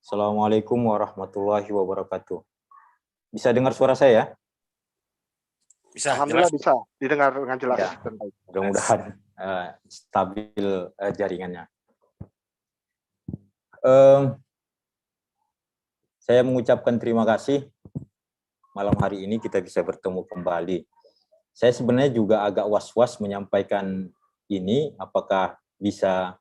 Assalamualaikum warahmatullahi wabarakatuh. Bisa dengar suara saya? Bisa, Alhamdulillah jelas. bisa didengar dengan jelas Ya. dan baik. Mudah-mudahan stabil jaringannya. Saya mengucapkan terima kasih malam hari ini kita bisa bertemu kembali. Saya sebenarnya juga agak was-was menyampaikan ini, apakah bisa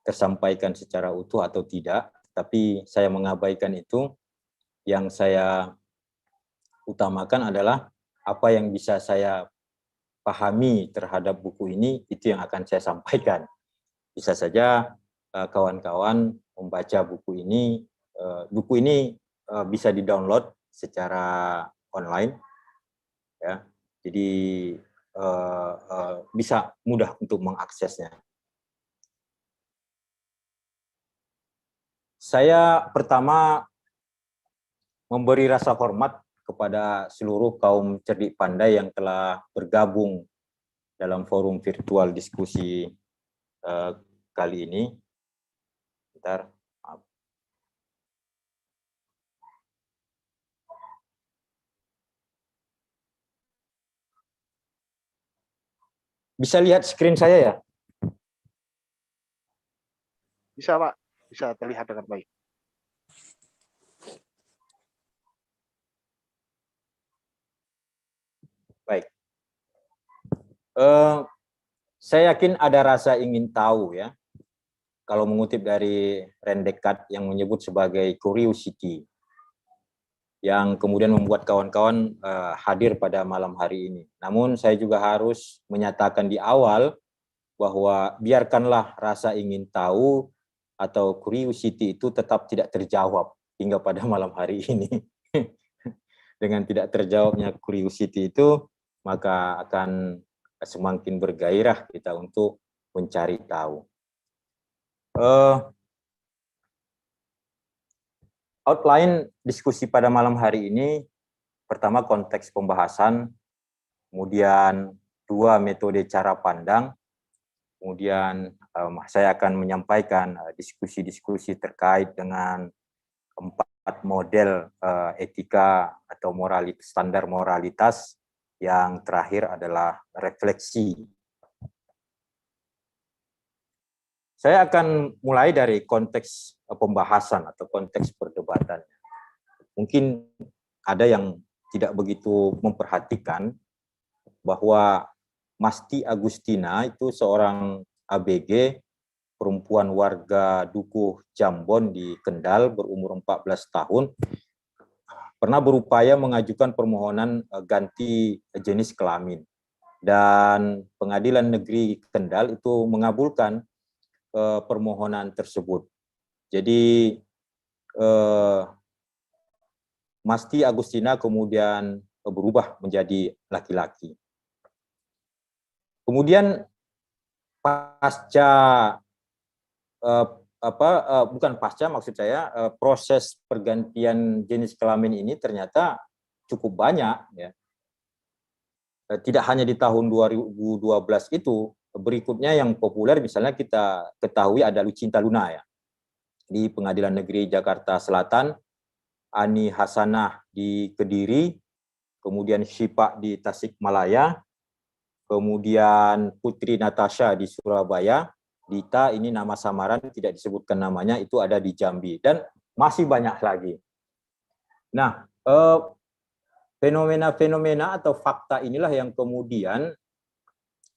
tersampaikan secara utuh atau tidak, tapi saya mengabaikan itu. Yang saya utamakan adalah apa yang bisa saya pahami terhadap buku ini, itu yang akan saya sampaikan. Bisa saja kawan-kawan membaca buku ini. Buku ini bisa di-download secara online, ya. Jadi bisa mudah untuk mengaksesnya. Saya pertama memberi rasa hormat kepada seluruh kaum cerdik pandai yang telah bergabung dalam forum virtual diskusi kali ini. Bentar, maaf. Bisa lihat screen saya ya? Bisa Pak, bisa terlihat dengan baik. Baik. Saya yakin ada rasa ingin tahu ya, kalau mengutip dari René Descartes yang menyebut sebagai curiosity, yang kemudian membuat kawan-kawan hadir pada malam hari ini. Namun saya juga harus menyatakan di awal bahwa biarkanlah rasa ingin tahu atau curiosity itu tetap tidak terjawab hingga pada malam hari ini. Dengan tidak terjawabnya curiosity itu, maka akan semakin bergairah kita untuk mencari tahu. Outline diskusi pada malam hari ini, pertama konteks pembahasan, kemudian dua metode cara pandang, kemudian saya akan menyampaikan diskusi-diskusi terkait dengan 4 model etika atau standar moralitas, yang terakhir adalah refleksi. Saya akan mulai dari konteks pembahasan atau konteks perdebatan. Mungkin ada yang tidak begitu memperhatikan bahwa Masti Agustina itu seorang ABG, perempuan warga Dukuh Jambon di Kendal, berumur 14 tahun, pernah berupaya mengajukan permohonan ganti jenis kelamin. Dan Pengadilan Negeri Kendal itu mengabulkan permohonan tersebut. Jadi Masti Agustina kemudian berubah menjadi laki-laki. Kemudian proses pergantian jenis kelamin ini ternyata cukup banyak ya. Tidak hanya di tahun 2012 itu, berikutnya yang populer misalnya kita ketahui ada Lucinta Luna ya. Di Pengadilan Negeri Jakarta Selatan, Ani Hasanah di Kediri, kemudian Syifa di Tasikmalaya, kemudian Putri Natasha di Surabaya, Dita ini nama samaran tidak disebutkan namanya, itu ada di Jambi, dan masih banyak lagi. Nah, fenomena-fenomena atau fakta inilah yang kemudian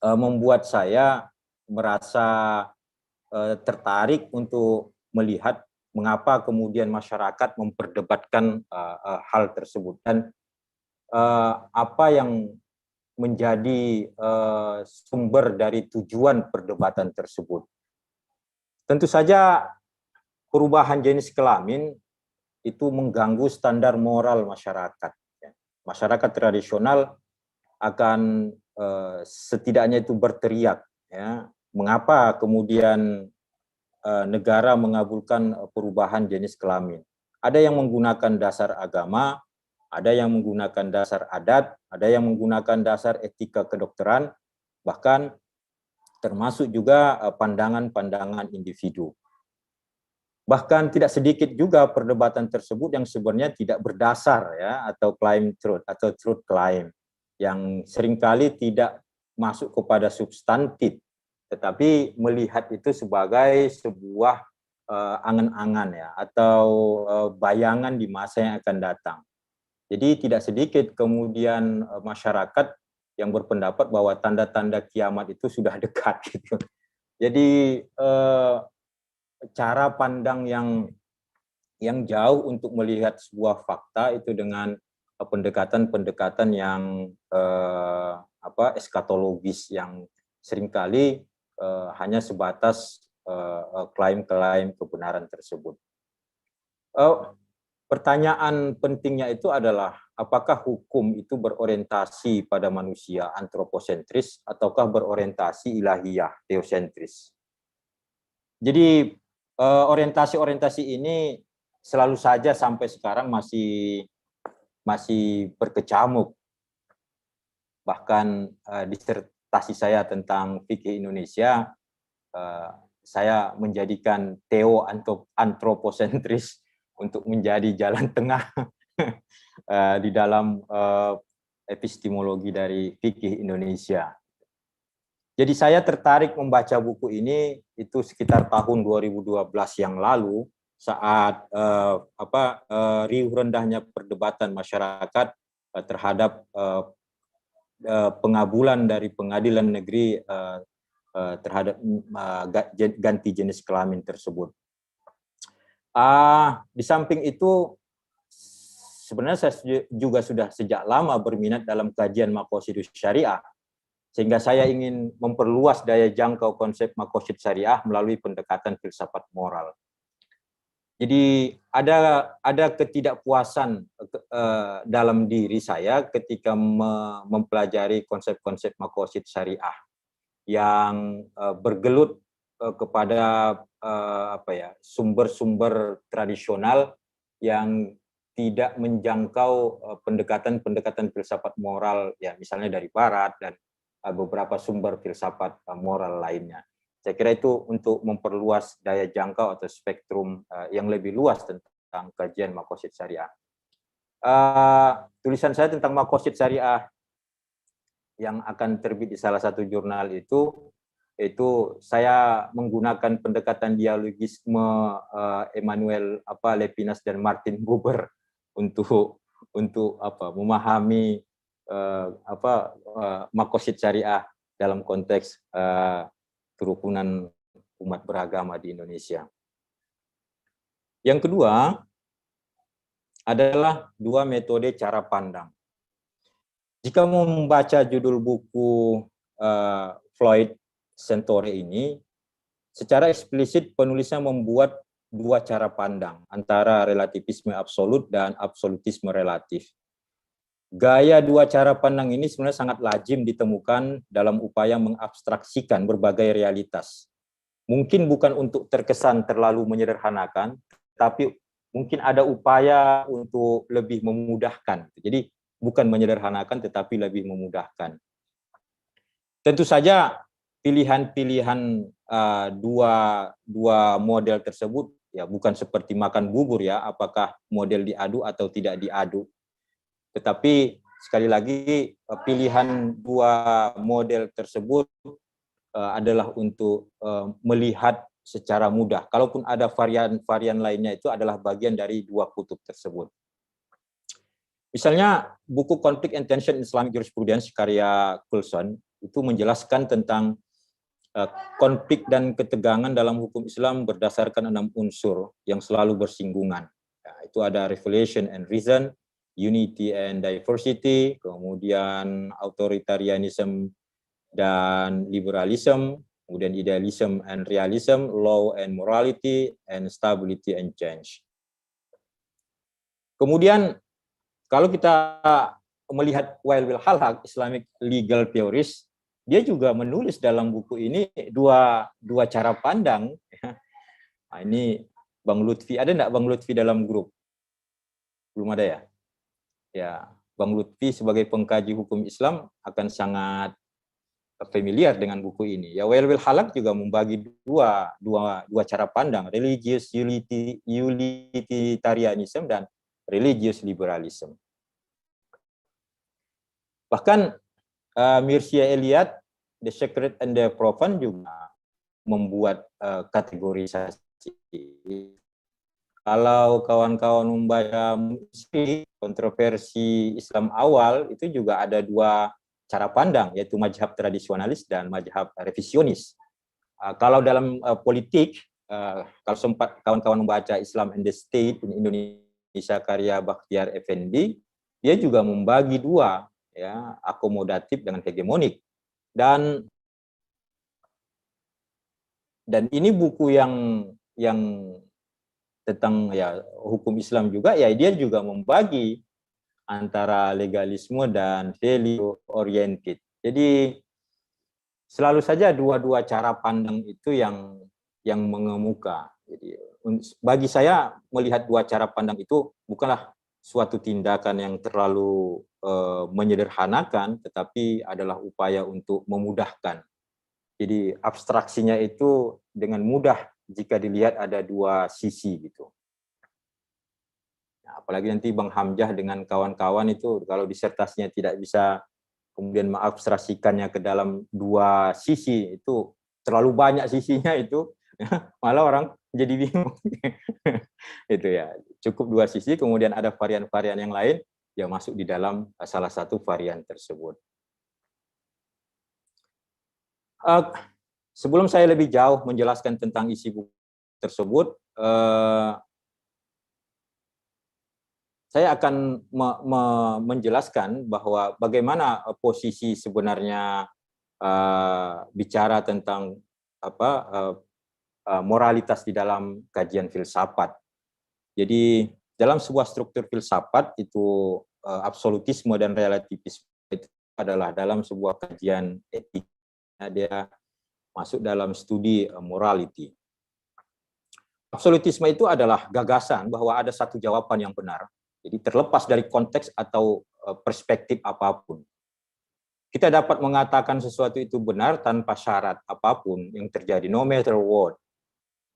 membuat saya merasa tertarik untuk melihat mengapa kemudian masyarakat memperdebatkan hal tersebut, dan apa yang menjadi sumber dari tujuan perdebatan tersebut. Tentu saja perubahan jenis kelamin itu mengganggu standar moral masyarakat. Masyarakat tradisional akan setidaknya itu berteriak, ya, mengapa kemudian negara mengabulkan perubahan jenis kelamin. Ada yang menggunakan dasar agama, ada yang menggunakan dasar adat, ada yang menggunakan dasar etika kedokteran, bahkan termasuk juga pandangan-pandangan individu. Bahkan tidak sedikit juga perdebatan tersebut yang sebenarnya tidak berdasar ya, atau claim truth atau truth claim yang seringkali tidak masuk kepada substantif, tetapi melihat itu sebagai sebuah angan-angan ya, atau bayangan di masa yang akan datang. Jadi tidak sedikit kemudian masyarakat yang berpendapat bahwa tanda-tanda kiamat itu sudah dekat gitu. Jadi cara pandang yang jauh untuk melihat sebuah fakta itu dengan pendekatan-pendekatan yang eskatologis yang seringkali hanya sebatas klaim-klaim kebenaran tersebut. Pertanyaan pentingnya itu adalah apakah hukum itu berorientasi pada manusia antroposentris ataukah berorientasi ilahiyah teosentris. Jadi orientasi-orientasi ini selalu saja sampai sekarang masih berkecamuk. Bahkan disertasi saya tentang fikih Indonesia, saya menjadikan antroposentris untuk menjadi jalan tengah di dalam epistemologi dari fikih Indonesia. Jadi saya tertarik membaca buku ini itu sekitar tahun 2012 yang lalu saat riuh rendahnya perdebatan masyarakat terhadap pengabulan dari pengadilan negeri terhadap ganti jenis kelamin tersebut. Di samping itu sebenarnya saya juga sudah sejak lama berminat dalam kajian maqasidus syariah, sehingga saya ingin memperluas daya jangkau konsep maqasid syariah melalui pendekatan filsafat moral. Jadi ada ketidakpuasan dalam diri saya ketika mempelajari konsep-konsep maqasid syariah yang bergelut kepada sumber-sumber tradisional yang tidak menjangkau pendekatan-pendekatan filsafat moral ya, misalnya dari barat dan beberapa sumber filsafat moral lainnya. Saya kira itu untuk memperluas daya jangkau atau spektrum yang lebih luas tentang kajian maqasid syariah. Tulisan saya tentang maqasid syariah yang akan terbit di salah satu jurnal itu saya menggunakan pendekatan dialogisme Emmanuel Levinas dan Martin Buber untuk memahami maqasid syariah dalam konteks kerukunan umat beragama di Indonesia. Yang kedua adalah dua metode cara pandang. Jika mau membaca judul buku Floyd Sentore ini, secara eksplisit penulisnya membuat dua cara pandang antara relativisme absolut dan absolutisme relatif. Gaya dua cara pandang ini sebenarnya sangat lazim ditemukan dalam upaya mengabstraksikan berbagai realitas. Mungkin bukan untuk terkesan terlalu menyederhanakan, tapi mungkin ada upaya untuk lebih memudahkan. Jadi bukan menyederhanakan tetapi lebih memudahkan. Tentu saja pilihan-pilihan dua model tersebut ya bukan seperti makan bubur ya, apakah model diadu atau tidak diadu. Tetapi sekali lagi pilihan dua model tersebut adalah untuk melihat secara mudah. Kalaupun ada varian-varian lainnya itu adalah bagian dari dua kutub tersebut. Misalnya buku Conflict and Tension in Islamic Jurisprudence karya Coulson itu menjelaskan tentang konflik dan ketegangan dalam hukum Islam berdasarkan 6 unsur yang selalu bersinggungan. Ya, itu ada revelation and reason, unity and diversity, kemudian authoritarianism dan liberalism, kemudian idealism and realism, law and morality, and stability and change. Kemudian kalau kita melihat Wael Hallaq, Islamic Legal Theorist, dia juga menulis dalam buku ini dua cara pandang. Nah, ini Bang Lutfi, ada enggak Bang Lutfi dalam grup? Belum ada ya? Ya, Bang Lutfi sebagai pengkaji hukum Islam akan sangat familiar dengan buku ini. Ya, Wael Hallaq juga membagi dua cara pandang, religious utilitarianism dan religious liberalism. Bahkan Mircea Eliade, The Sacred and the Profane juga membuat kategorisasi. Kalau kawan-kawan membaca kontroversi Islam awal, itu juga ada dua cara pandang, yaitu mazhab tradisionalis dan mazhab revisionis. Kalau dalam politik, kalau sempat kawan-kawan membaca Islam and the State in Indonesia karya Bakhtiar Effendi, dia juga membagi dua, ya, akomodatif dengan hegemonik. Dan ini buku yang tentang ya hukum Islam juga, ya dia juga membagi antara legalisme dan value oriented. Jadi selalu saja dua cara pandang itu yang mengemuka. Jadi bagi saya melihat dua cara pandang itu bukanlah suatu tindakan yang terlalu menyederhanakan, tetapi adalah upaya untuk memudahkan. Jadi abstraksinya itu dengan mudah jika dilihat ada dua sisi gitu. Nah, apalagi nanti Bang Hamzah dengan kawan-kawan itu kalau disertasinya tidak bisa kemudian mengabstraksikannya ke dalam dua sisi, itu terlalu banyak sisinya itu, ya, malah orang jadi bingung. Itu ya, cukup dua sisi, kemudian ada varian-varian yang lain yang masuk di dalam salah satu varian tersebut. Sebelum saya lebih jauh menjelaskan tentang isi buku tersebut, saya akan menjelaskan bahwa bagaimana posisi sebenarnya bicara tentang moralitas di dalam kajian filsafat. Jadi dalam sebuah struktur filsafat itu absolutisme dan relativisme itu adalah dalam sebuah kajian etik, dia masuk dalam studi morality. Absolutisme itu adalah gagasan bahwa ada satu jawaban yang benar. Jadi terlepas dari konteks atau perspektif apapun. Kita dapat mengatakan sesuatu itu benar tanpa syarat apapun yang terjadi, no matter what.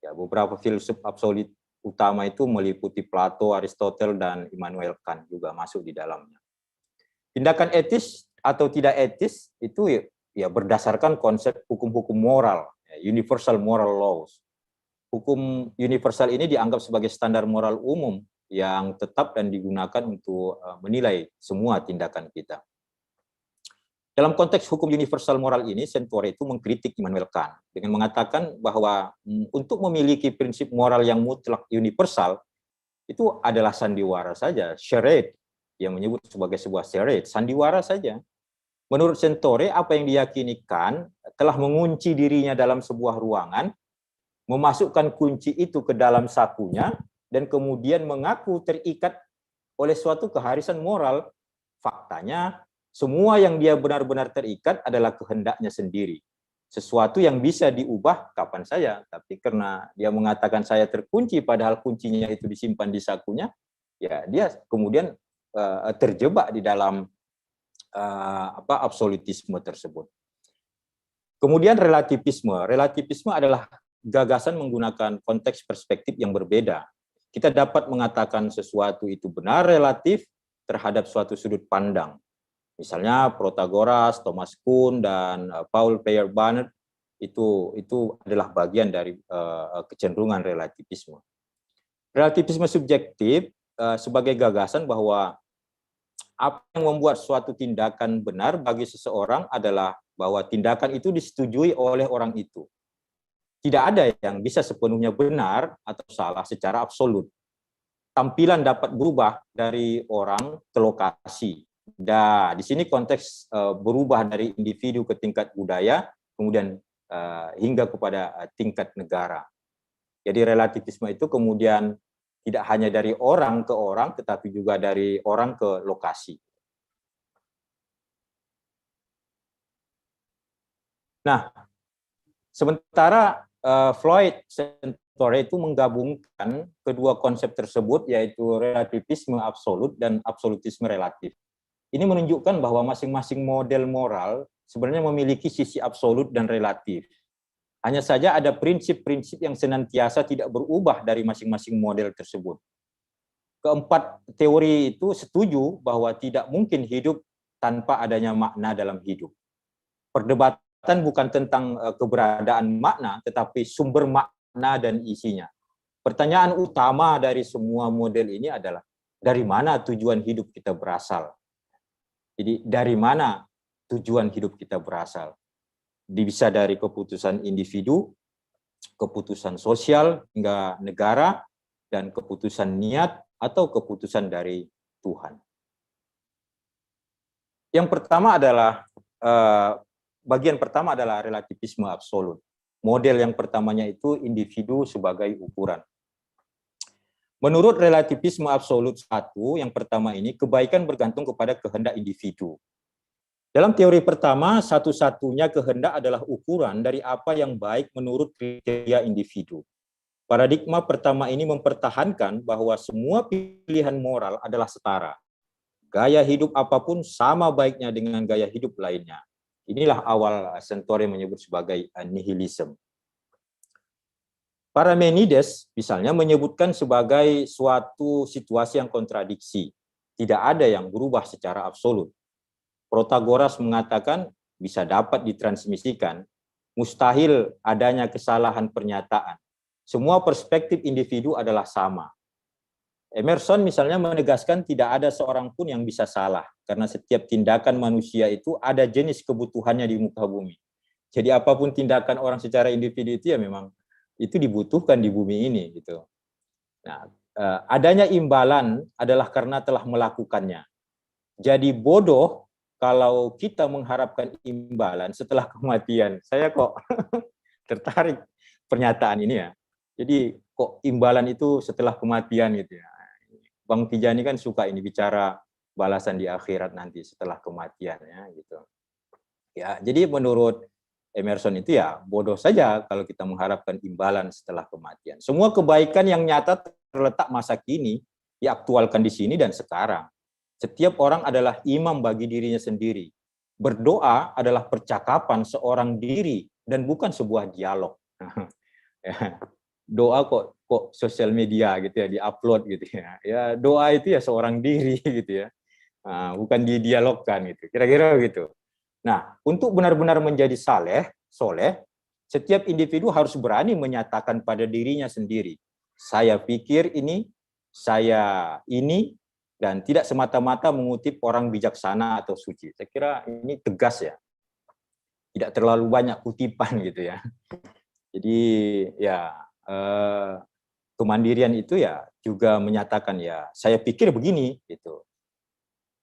Ya, beberapa filsuf absolut utama itu meliputi Plato, Aristotle, dan Immanuel Kant juga masuk di dalamnya. Tindakan etis atau tidak etis itu ya berdasarkan konsep hukum-hukum moral, universal moral laws. Hukum universal ini dianggap sebagai standar moral umum yang tetap dan digunakan untuk menilai semua tindakan kita. Dalam konteks hukum universal moral ini, Sentore itu mengkritik Immanuel Kant dengan mengatakan bahwa untuk memiliki prinsip moral yang mutlak universal itu adalah sandiwara saja, charade yang menyebut sebagai sebuah charade, sandiwara saja. Menurut Sentore, apa yang diyakini Kant telah mengunci dirinya dalam sebuah ruangan, memasukkan kunci itu ke dalam sakunya, dan kemudian mengaku terikat oleh suatu keharisan moral. Faktanya, semua yang dia benar-benar terikat adalah kehendaknya sendiri. Sesuatu yang bisa diubah kapan saja, tapi karena dia mengatakan saya terkunci, padahal kuncinya itu disimpan di sakunya, ya dia kemudian terjebak di dalam absolutisme tersebut. Kemudian relativisme. Relativisme adalah gagasan menggunakan konteks perspektif yang berbeda. Kita dapat mengatakan sesuatu itu benar relatif terhadap suatu sudut pandang. Misalnya Protagoras, Thomas Kuhn, dan Paul Feyerabend itu adalah bagian dari kecenderungan relativisme. Relativisme subjektif sebagai gagasan bahwa apa yang membuat suatu tindakan benar bagi seseorang adalah bahwa tindakan itu disetujui oleh orang itu. Tidak ada yang bisa sepenuhnya benar atau salah secara absolut. Tampilan dapat berubah dari orang ke lokasi. Nah, di sini konteks berubah dari individu ke tingkat budaya, kemudian hingga kepada tingkat negara. Jadi relativisme itu kemudian tidak hanya dari orang ke orang, tetapi juga dari orang ke lokasi. Nah, sementara Floyd Sentore itu menggabungkan kedua konsep tersebut, yaitu relativisme absolut dan absolutisme relatif. Ini menunjukkan bahwa masing-masing model moral sebenarnya memiliki sisi absolut dan relatif. Hanya saja ada prinsip-prinsip yang senantiasa tidak berubah dari masing-masing model tersebut. Keempat teori itu setuju bahwa tidak mungkin hidup tanpa adanya makna dalam hidup. Perdebatan bukan tentang keberadaan makna, tetapi sumber makna dan isinya. Pertanyaan utama dari semua model ini adalah, dari mana tujuan hidup kita berasal? Jadi, dari mana tujuan hidup kita berasal? Bisa dari keputusan individu, keputusan sosial hingga negara, dan keputusan niat atau keputusan dari Tuhan. Yang pertama adalah, bagian pertama adalah relativisme absolut. Model yang pertamanya itu individu sebagai ukuran. Menurut relativisme absolut satu, yang pertama ini, kebaikan bergantung kepada kehendak individu. Dalam teori pertama, satu-satunya kehendak adalah ukuran dari apa yang baik menurut kriteria individu. Paradigma pertama ini mempertahankan bahwa semua pilihan moral adalah setara. Gaya hidup apapun sama baiknya dengan gaya hidup lainnya. Inilah awal Centauri menyebut sebagai nihilisme. Parmenides misalnya menyebutkan sebagai suatu situasi yang kontradiksi. Tidak ada yang berubah secara absolut. Protagoras mengatakan bisa dapat ditransmisikan, mustahil adanya kesalahan pernyataan. Semua perspektif individu adalah sama. Emerson misalnya menegaskan tidak ada seorang pun yang bisa salah, karena setiap tindakan manusia itu ada jenis kebutuhannya di muka bumi. Jadi apapun tindakan orang secara individu itu ya memang itu dibutuhkan di bumi ini gitu. Nah, adanya imbalan adalah karena telah melakukannya. Jadi bodoh kalau kita mengharapkan imbalan setelah kematian. Saya kok tertarik pernyataan ini ya. Jadi kok imbalan itu setelah kematian gitu ya. Bang Tijani kan suka ini bicara balasan di akhirat nanti setelah kematian ya gitu. Ya, jadi menurut Emerson itu ya bodoh saja kalau kita mengharapkan imbalan setelah kematian. Semua kebaikan yang nyata terletak masa kini diaktualkan di sini dan sekarang. Setiap orang adalah imam bagi dirinya sendiri. Berdoa adalah percakapan seorang diri dan bukan sebuah dialog. Doa kok sosial media gitu ya, diupload gitu ya. Ya doa itu ya seorang diri gitu ya. Bukan didialogkan gitu. Kira-kira gitu. Nah, untuk benar-benar menjadi soleh, setiap individu harus berani menyatakan pada dirinya sendiri, saya pikir ini, saya ini, dan tidak semata-mata mengutip orang bijaksana atau suci. Saya kira ini tegas ya. Tidak terlalu banyak kutipan gitu ya. Jadi ya kemandirian itu ya juga menyatakan ya saya pikir begini gitu.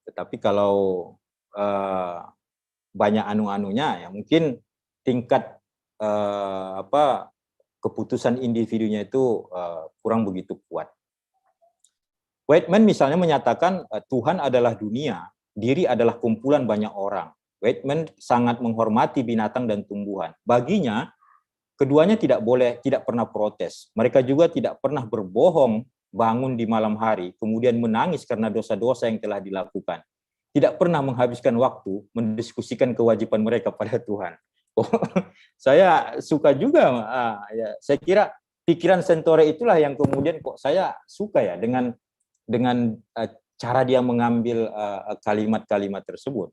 Tetapi kalau banyak anu-anunya ya mungkin tingkat keputusan individunya itu kurang begitu kuat. Whiteman misalnya menyatakan Tuhan adalah dunia, diri adalah kumpulan banyak orang. Whiteman sangat menghormati binatang dan tumbuhan. Baginya, keduanya tidak pernah protes. Mereka juga tidak pernah berbohong bangun di malam hari, kemudian menangis karena dosa-dosa yang telah dilakukan. Tidak pernah menghabiskan waktu mendiskusikan kewajiban mereka pada Tuhan. Saya suka juga, ya, saya kira pikiran Centauri itulah yang kemudian kok saya suka ya dengan cara dia mengambil kalimat-kalimat tersebut.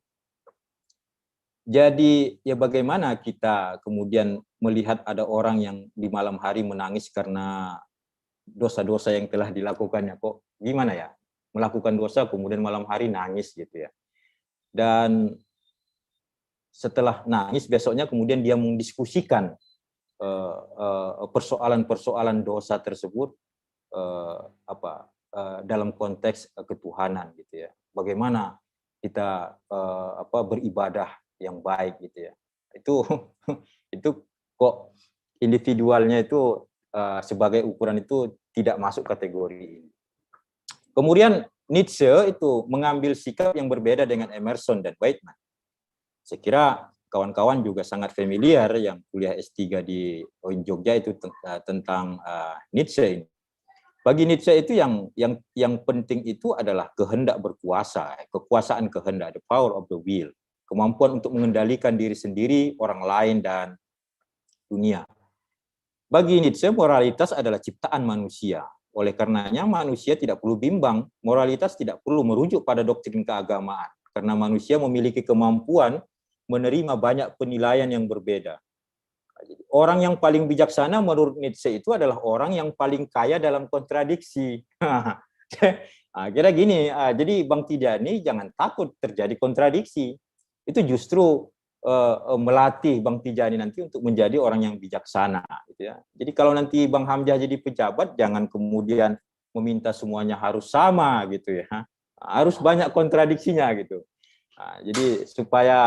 Jadi ya bagaimana kita kemudian melihat ada orang yang di malam hari menangis karena dosa-dosa yang telah dilakukannya, kok gimana ya? Melakukan dosa kemudian malam hari nangis gitu ya. Dan setelah nangis besoknya kemudian dia mendiskusikan persoalan-persoalan dosa tersebut dalam konteks ketuhanan gitu ya. Bagaimana kita beribadah yang baik gitu ya. Itu kok individualnya itu sebagai ukuran itu tidak masuk kategori ini. Kemudian Nietzsche itu mengambil sikap yang berbeda dengan Emerson dan Whiteman. Saya kira kawan-kawan juga sangat familiar yang kuliah S3 di UIN Jogja itu tentang Nietzsche ini. Bagi Nietzsche itu yang penting itu adalah kehendak berkuasa, kekuasaan kehendak, the power of the will. kemampuan untuk mengendalikan diri sendiri, orang lain, dan dunia. Bagi Nietzsche, moralitas adalah ciptaan manusia. Oleh karenanya, manusia tidak perlu bimbang, moralitas tidak perlu merujuk pada doktrin keagamaan, karena manusia memiliki kemampuan menerima banyak penilaian yang berbeda. Orang yang paling bijaksana menurut Nietzsche itu adalah orang yang paling kaya dalam kontradiksi. Kira gini, jadi Bang Tijani jangan takut terjadi kontradiksi. Itu justru melatih Bang Tijani nanti untuk menjadi orang yang bijaksana. Gitu ya. Jadi kalau nanti Bang Hamzah jadi pejabat, jangan kemudian meminta semuanya harus sama gitu ya. Harus banyak kontradiksinya gitu. Jadi supaya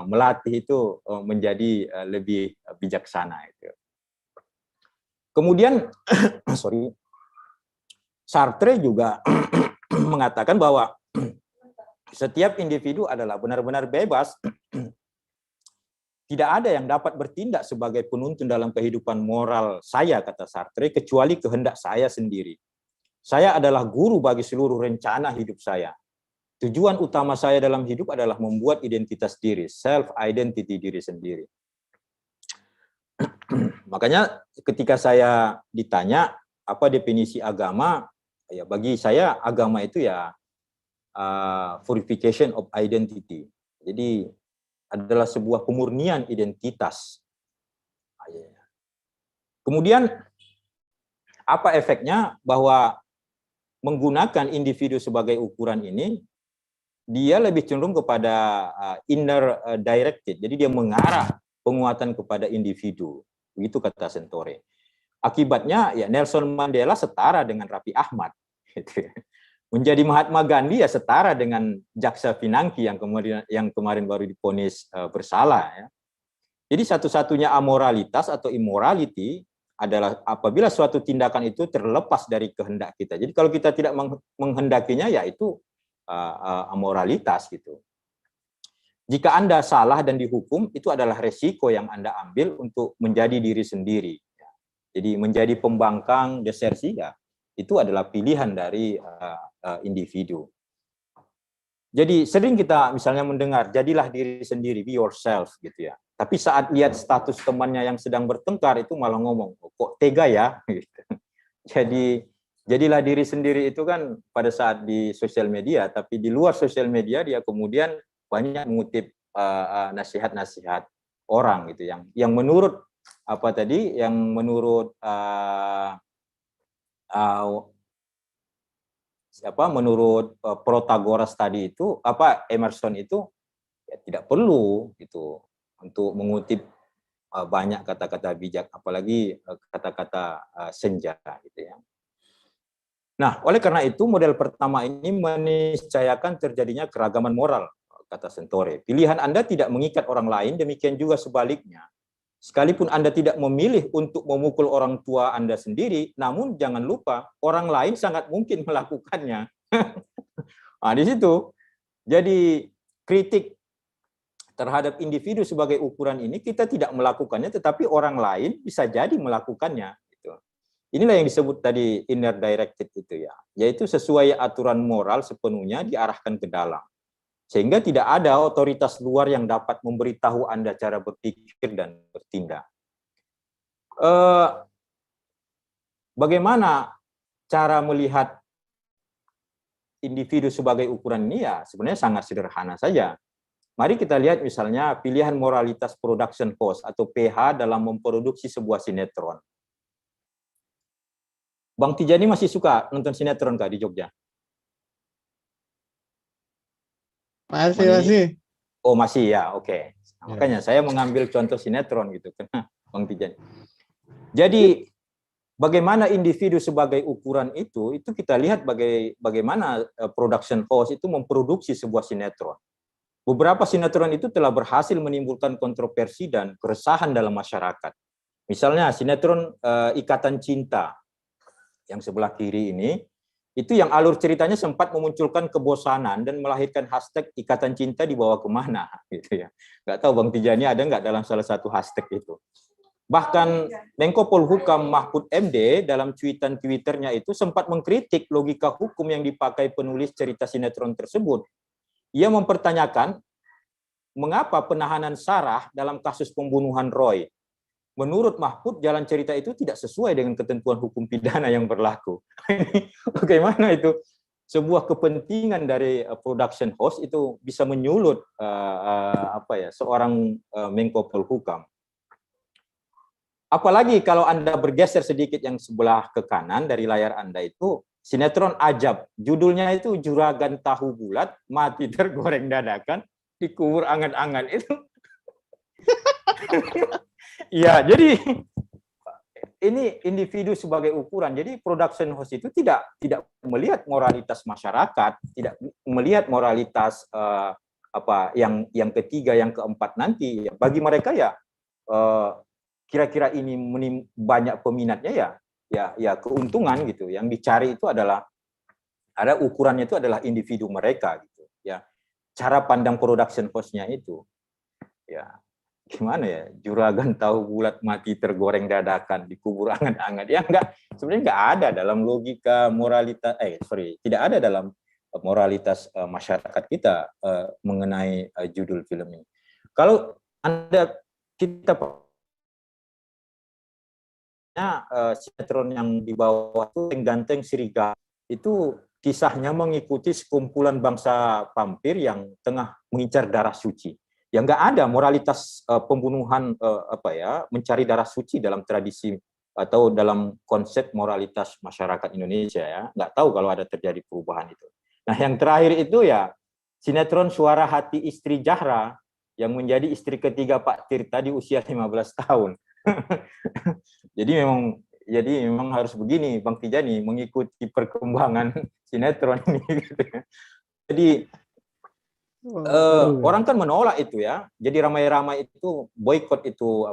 melatih itu menjadi lebih bijaksana itu. Kemudian Sartre juga mengatakan bahwa setiap individu adalah benar-benar bebas. Tidak ada yang dapat bertindak sebagai penuntun dalam kehidupan moral saya, kata Sartre, kecuali kehendak saya sendiri. Saya adalah guru bagi seluruh rencana hidup saya. Tujuan utama saya dalam hidup adalah membuat identitas diri, self-identity diri sendiri. Makanya ketika saya ditanya apa definisi agama, ya bagi saya agama itu ya purification of identity. Jadi adalah sebuah pemurnian identitas. Kemudian apa efeknya bahwa menggunakan individu sebagai ukuran ini, dia lebih cenderung kepada inner directed. Jadi dia mengarah penguatan kepada individu. Begitu kata Sentore. Akibatnya ya Nelson Mandela setara dengan Raffi Ahmad. Menjadi Mahatma Gandhi ya setara dengan Jaksa Pinangki yang kemarin baru divonis bersalah. Ya. Jadi satu-satunya amoralitas atau immorality adalah apabila suatu tindakan itu terlepas dari kehendak kita. Jadi kalau kita tidak menghendakinya, ya itu amoralitas gitu. Jika Anda salah dan dihukum, itu adalah resiko yang Anda ambil untuk menjadi diri sendiri. Jadi menjadi pembangkang, desersi, ya itu adalah pilihan dari individu. Jadi sering kita misalnya mendengar, jadilah diri sendiri, be yourself gitu ya. Tapi saat lihat status temannya yang sedang bertengkar itu malah ngomong, kok tega ya? Jadi jadilah diri sendiri itu kan pada saat di sosial media, tapi di luar sosial media dia kemudian banyak mengutip nasihat-nasihat orang gitu yang menurut apa tadi, yang menurut menurut Protagoras tadi itu Emerson itu ya tidak perlu gitu untuk mengutip banyak kata-kata bijak, apalagi kata-kata senja gitu ya. Nah, oleh karena itu model pertama ini meniscayakan terjadinya keragaman moral, kata Sentore. Pilihan Anda tidak mengikat orang lain, demikian juga sebaliknya. Sekalipun Anda tidak memilih untuk memukul orang tua Anda sendiri, namun jangan lupa orang lain sangat mungkin melakukannya. Nah, di situ. Jadi kritik terhadap individu sebagai ukuran ini kita tidak melakukannya, tetapi orang lain bisa jadi melakukannya. Inilah yang disebut tadi inner directed itu ya, yaitu sesuai aturan moral sepenuhnya diarahkan ke dalam. Sehingga tidak ada otoritas luar yang dapat memberitahu Anda cara berpikir dan bertindak. Bagaimana cara melihat individu sebagai ukuran ini ya sebenarnya sangat sederhana saja. Mari kita lihat misalnya pilihan moralitas production cost atau PH dalam memproduksi sebuah sinetron. Bang Tijani masih suka nonton sinetron Kak di Jogja? Masih. Oh masih ya, oke. Makanya saya mengambil contoh sinetron gitu kan, Bang Tijani. Jadi bagaimana individu sebagai ukuran itu kita lihat bagaimana production house itu memproduksi sebuah sinetron. Beberapa sinetron itu telah berhasil menimbulkan kontroversi dan keresahan dalam masyarakat. Misalnya sinetron Ikatan Cinta yang sebelah kiri ini, itu yang alur ceritanya sempat memunculkan kebosanan dan melahirkan hashtag Ikatan Cinta dibawa kemana gitu ya. Nggak tahu Bang Tijani ada nggak dalam salah satu hashtag itu. Bahkan Menko Polhukam Mahfud MD dalam cuitan Twitternya itu sempat mengkritik logika hukum yang dipakai penulis cerita sinetron tersebut. Ia mempertanyakan mengapa penahanan Sarah dalam kasus pembunuhan Roy? Menurut Mahfud, jalan cerita itu tidak sesuai dengan ketentuan hukum pidana yang berlaku. Bagaimana itu? Sebuah kepentingan dari production house itu bisa menyulut seorang Menko Polhukam. Apalagi kalau Anda bergeser sedikit yang sebelah ke kanan dari layar Anda itu, sinetron Ajab. Judulnya itu Juragan Tahu Bulat, Mati Tergoreng Dadakan, Dikubur Angan-angan. Itu. Ya, jadi ini individu sebagai ukuran. Jadi production house itu tidak melihat moralitas masyarakat, tidak melihat moralitas yang ketiga, yang keempat nanti. Bagi mereka ya kira-kira ini banyak peminatnya ya keuntungan gitu. Yang dicari itu adalah ada ukurannya itu adalah individu mereka gitu ya. Cara pandang production house-nya itu ya gimana ya, juragan tahu bulat mati tergoreng dadakan dikubur angan-angan ya sebenarnya nggak ada dalam logika moralitas tidak ada dalam moralitas masyarakat kita mengenai judul film ini. Kalau kita sinetron yang di bawah itu Ganteng Siriga itu kisahnya mengikuti sekumpulan bangsa vampir yang tengah mengincar darah suci. Ya nggak ada moralitas pembunuhan mencari darah suci dalam tradisi atau dalam konsep moralitas masyarakat Indonesia ya. Nggak tahu kalau ada terjadi perubahan itu. Nah yang terakhir itu ya sinetron Suara Hati Istri Zahra yang menjadi istri ketiga Pak Tirta di usia 15 tahun. Jadi memang harus begini Bang Tijani mengikuti perkembangan sinetron ini. Jadi orang kan menolak itu ya. Jadi ramai-ramai itu boykot itu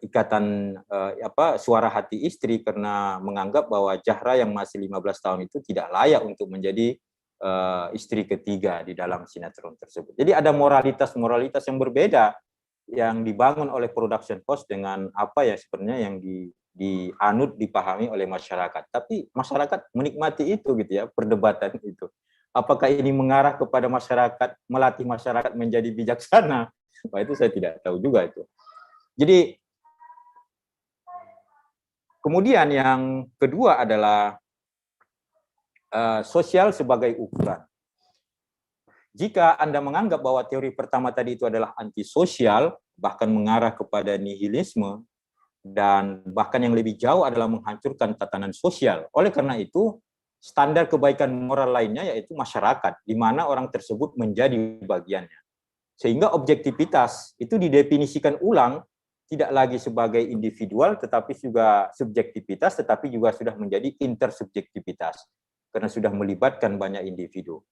ikatan Suara Hati Istri karena menganggap bahwa Zahra yang masih 15 tahun itu tidak layak untuk menjadi istri ketiga di dalam sinetron tersebut. Jadi ada moralitas yang berbeda yang dibangun oleh production house dengan apa ya sebenarnya yang dianut dipahami oleh masyarakat. Tapi masyarakat menikmati itu gitu ya, perdebatan itu. Apakah ini mengarah kepada masyarakat, melatih masyarakat menjadi bijaksana? Wah, itu saya tidak tahu juga itu. Jadi, kemudian yang kedua adalah sosial sebagai ukuran. Jika Anda menganggap bahwa teori pertama tadi itu adalah antisosial, bahkan mengarah kepada nihilisme, dan bahkan yang lebih jauh adalah menghancurkan tatanan sosial. Oleh karena itu, standar kebaikan moral lainnya yaitu masyarakat, di mana orang tersebut menjadi bagiannya. Sehingga objektivitas itu didefinisikan ulang, tidak lagi sebagai individual, tetapi juga subjektivitas, tetapi juga sudah menjadi intersubjektivitas, karena sudah melibatkan banyak individu.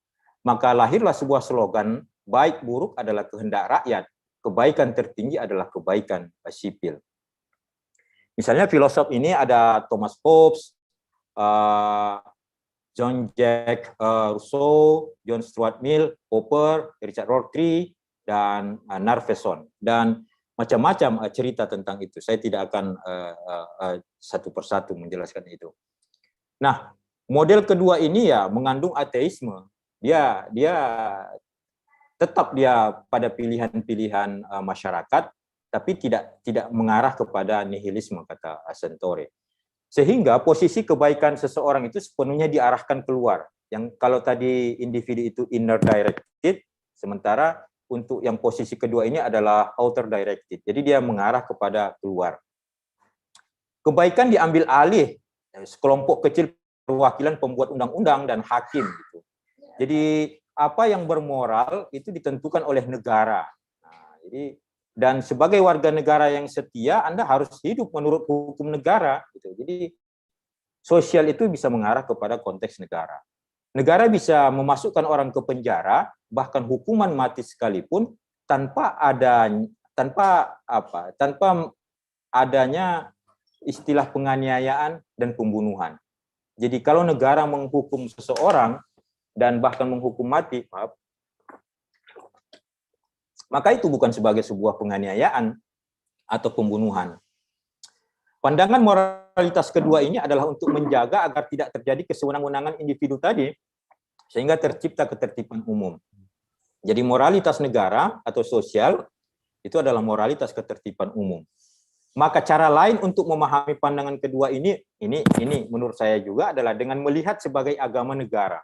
Maka lahirlah sebuah slogan, baik buruk adalah kehendak rakyat, kebaikan tertinggi adalah kebaikan sipil. Misalnya filosof ini ada Thomas Hobbes, Jean-Jacques Rousseau, John Stuart Mill, Popper, Richard Rorty, dan Narveson. Dan macam-macam cerita tentang itu. Saya tidak akan satu persatu menjelaskan itu. Nah, model kedua ini ya mengandung ateisme. Dia tetap pada pilihan-pilihan masyarakat, tapi tidak mengarah kepada nihilisme, kata Sentore. Sehingga posisi kebaikan seseorang itu sepenuhnya diarahkan keluar. Yang kalau tadi individu itu inner directed, sementara untuk yang posisi kedua ini adalah outer directed. Jadi dia mengarah kepada keluar. Kebaikan diambil alih sekelompok kecil perwakilan pembuat undang-undang dan hakim gitu. Jadi apa yang bermoral itu ditentukan oleh negara. Nah, dan sebagai warga negara yang setia, Anda harus hidup menurut hukum negara. Gitu. Jadi sosial itu bisa mengarah kepada konteks negara. Negara bisa memasukkan orang ke penjara, bahkan hukuman mati sekalipun, tanpa adanya istilah penganiayaan dan pembunuhan. Jadi kalau negara menghukum seseorang dan bahkan menghukum mati, maka itu bukan sebagai sebuah penganiayaan atau pembunuhan. Pandangan moralitas kedua ini adalah untuk menjaga agar tidak terjadi kesewenang-wenangan individu tadi, sehingga tercipta ketertiban umum. Jadi moralitas negara atau sosial itu adalah moralitas ketertiban umum. Maka cara lain untuk memahami pandangan kedua ini menurut saya juga adalah dengan melihat sebagai agama negara.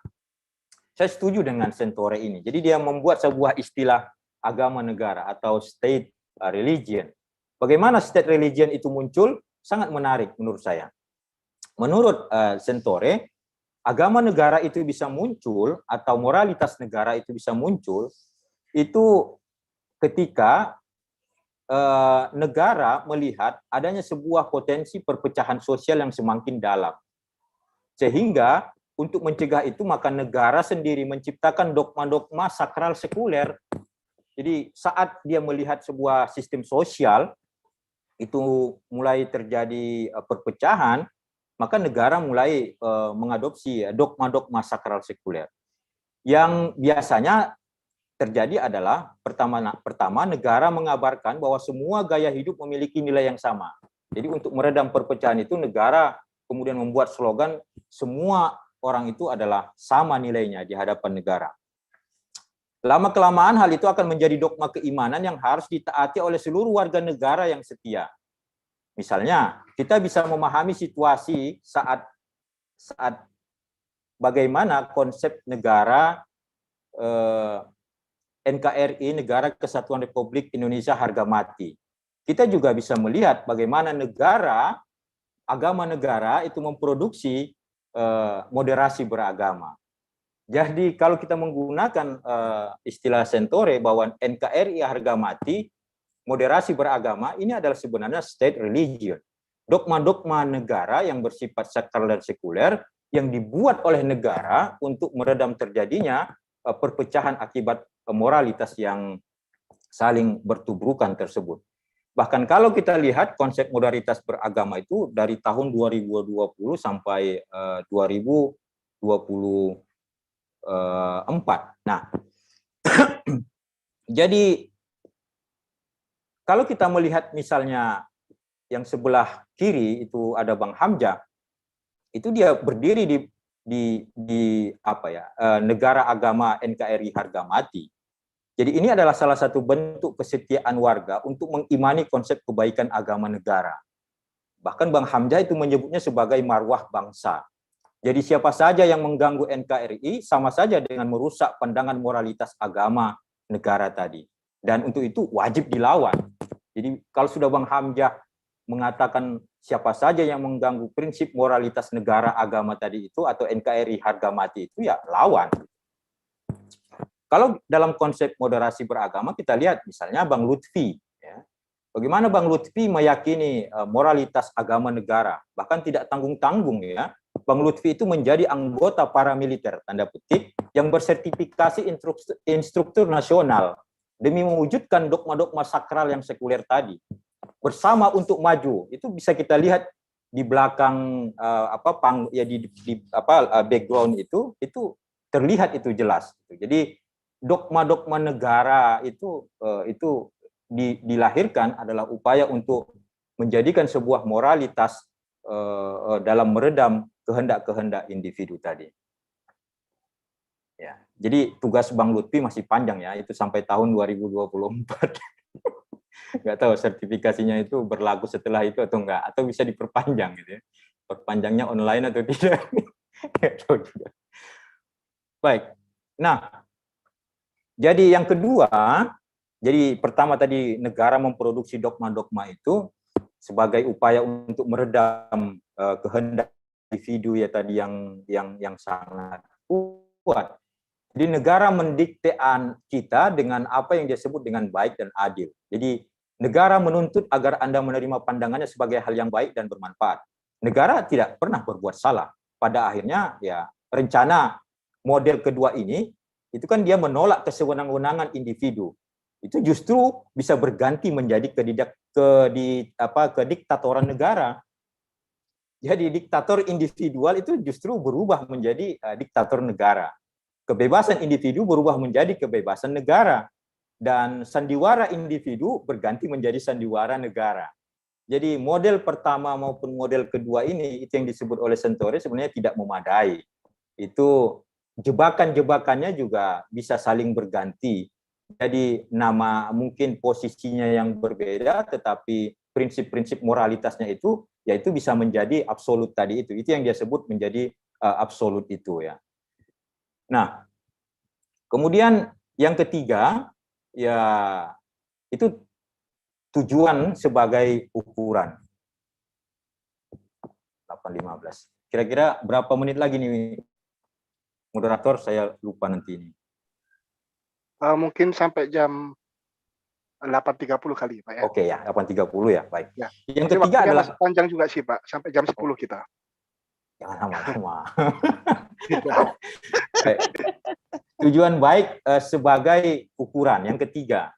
Saya setuju dengan Sentore ini. Jadi dia membuat sebuah istilah agama negara atau state religion. Bagaimana state religion itu muncul? Sangat menarik menurut saya. Menurut Sentore, agama negara itu bisa muncul atau moralitas negara itu bisa muncul itu ketika negara melihat adanya sebuah potensi perpecahan sosial yang semakin dalam. Sehingga untuk mencegah itu maka negara sendiri menciptakan dogma-dogma sakral sekuler. Jadi saat dia melihat sebuah sistem sosial itu mulai terjadi perpecahan, maka negara mulai mengadopsi dogma-dogma sakral sekuler. Yang biasanya terjadi adalah pertama negara mengabarkan bahwa semua gaya hidup memiliki nilai yang sama. Jadi untuk meredam perpecahan itu negara kemudian membuat slogan semua orang itu adalah sama nilainya di hadapan negara. Lama-kelamaan hal itu akan menjadi dogma keimanan yang harus ditaati oleh seluruh warga negara yang setia. Misalnya, kita bisa memahami situasi saat bagaimana konsep negara NKRI, Negara Kesatuan Republik Indonesia harga mati. Kita juga bisa melihat bagaimana agama negara itu memproduksi moderasi beragama. Jadi kalau kita menggunakan istilah Sentore bahwa NKRI harga mati, moderasi beragama, ini adalah sebenarnya state religion. Dogma-dogma negara yang bersifat sakral dan sekuler yang dibuat oleh negara untuk meredam terjadinya perpecahan akibat moralitas yang saling bertubrukan tersebut. Bahkan kalau kita lihat konsep modalitas beragama itu dari tahun 2020 sampai 2024. Nah, jadi kalau kita melihat misalnya yang sebelah kiri itu ada Bang Hamzah, itu dia berdiri di negara agama NKRI harga mati. Jadi ini adalah salah satu bentuk kesetiaan warga untuk mengimani konsep kebaikan agama negara. Bahkan Bang Hamzah itu menyebutnya sebagai marwah bangsa. Jadi siapa saja yang mengganggu NKRI sama saja dengan merusak pandangan moralitas agama negara tadi. Dan untuk itu wajib dilawan. Jadi kalau sudah Bang Hamzah mengatakan siapa saja yang mengganggu prinsip moralitas negara agama tadi itu atau NKRI harga mati itu ya lawan. Kalau dalam konsep moderasi beragama kita lihat misalnya Bang Lutfi, ya. Bagaimana Bang Lutfi meyakini moralitas agama negara, bahkan tidak tanggung-tanggung ya. Bang Lutfi itu menjadi anggota paramiliter tanda petik yang bersertifikasi instruktur nasional demi mewujudkan dogma-dogma sakral yang sekuler tadi. Bersama untuk maju itu bisa kita lihat di belakang background itu terlihat itu jelas. Jadi dogma-dogma negara itu dilahirkan adalah upaya untuk menjadikan sebuah moralitas dalam meredam kehendak-kehendak individu tadi. Ya, jadi tugas Bang Lutfi masih panjang ya, itu sampai tahun 2024. Nggak tahu sertifikasinya itu berlaku setelah itu atau enggak, atau bisa diperpanjang gitu ya. Perpanjangnya online atau tidak. Nggak tahu juga. Baik. Nah, jadi yang kedua, jadi pertama tadi negara memproduksi dogma-dogma itu sebagai upaya untuk meredam kehendak individu ya tadi yang sangat kuat. Jadi negara mendikte kita dengan apa yang dia sebut dengan baik dan adil. Jadi negara menuntut agar Anda menerima pandangannya sebagai hal yang baik dan bermanfaat. Negara tidak pernah berbuat salah. Pada akhirnya ya rencana model kedua ini itu kan dia menolak kesewenang-wenangan individu. Itu justru bisa berganti menjadi kediktatoran negara. Jadi diktator individual itu justru berubah menjadi diktator negara. Kebebasan individu berubah menjadi kebebasan negara. Dan sandiwara individu berganti menjadi sandiwara negara. Jadi model pertama maupun model kedua ini, itu yang disebut oleh Sentore sebenarnya tidak memadai. Itu jebakan-jebakannya juga bisa saling berganti. Jadi nama mungkin posisinya yang berbeda, tetapi prinsip-prinsip moralitasnya itu, yaitu bisa menjadi absolut tadi itu. Itu yang dia sebut menjadi absolut itu ya. Nah, kemudian yang ketiga, ya itu tujuan sebagai ukuran. 8.15. Kira-kira berapa menit lagi nih, moderator? Saya lupa nanti ini. Mungkin sampai jam 8.30 kali, Pak ya. Oke ya, 8.30 ya, baik. Ya. Yang Jadi ketiga waktunya adalah masih panjang juga sih, Pak. Sampai jam 10 kita. jangan lama-lama. Ya. Tujuan baik sebagai ukuran. Yang ketiga,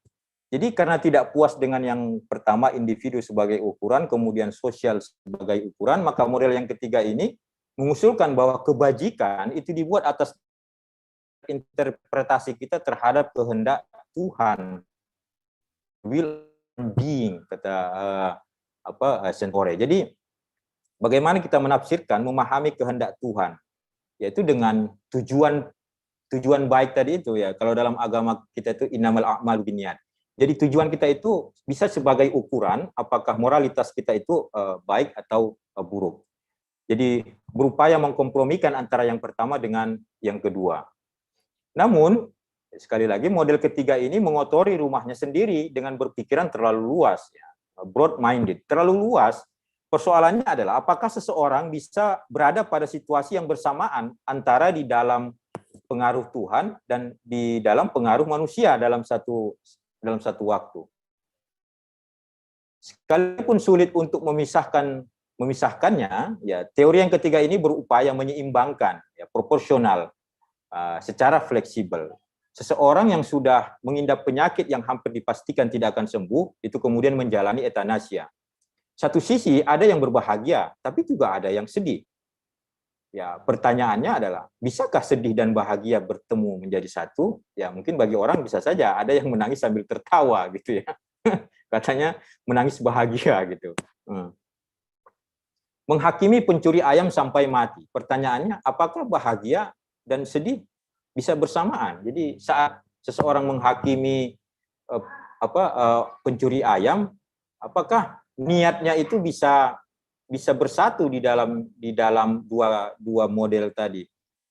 jadi karena tidak puas dengan yang pertama, individu sebagai ukuran, kemudian sosial sebagai ukuran, maka model yang ketiga ini mengusulkan bahwa kebajikan itu dibuat atas interpretasi kita terhadap kehendak Tuhan, will being, kata Sentore. Jadi bagaimana kita menafsirkan, memahami kehendak Tuhan, yaitu dengan tujuan baik tadi itu ya. Kalau dalam agama kita itu innamal a'malu binniyat. Jadi tujuan kita itu bisa sebagai ukuran apakah moralitas kita itu baik atau buruk. Jadi berupaya mengkompromikan antara yang pertama dengan yang kedua. Namun sekali lagi model ketiga ini mengotori rumahnya sendiri dengan berpikiran terlalu luas, ya, broad minded, terlalu luas. Persoalannya adalah apakah seseorang bisa berada pada situasi yang bersamaan antara di dalam pengaruh Tuhan dan di dalam pengaruh manusia dalam satu waktu. Sekalipun sulit untuk memisahkannya, ya teori yang ketiga ini berupaya menyeimbangkan, ya, proporsional, secara fleksibel. Seseorang yang sudah mengidap penyakit yang hampir dipastikan tidak akan sembuh, itu kemudian menjalani etanasia. Satu sisi ada yang berbahagia, tapi juga ada yang sedih. Ya, pertanyaannya adalah, bisakah sedih dan bahagia bertemu menjadi satu? Ya, mungkin bagi orang bisa saja, ada yang menangis sambil tertawa gitu ya. Katanya menangis bahagia gitu. Menghakimi pencuri ayam sampai mati. Pertanyaannya, apakah bahagia dan sedih bisa bersamaan? Jadi saat seseorang menghakimi pencuri ayam, apakah niatnya itu bisa bersatu di dalam dua model tadi,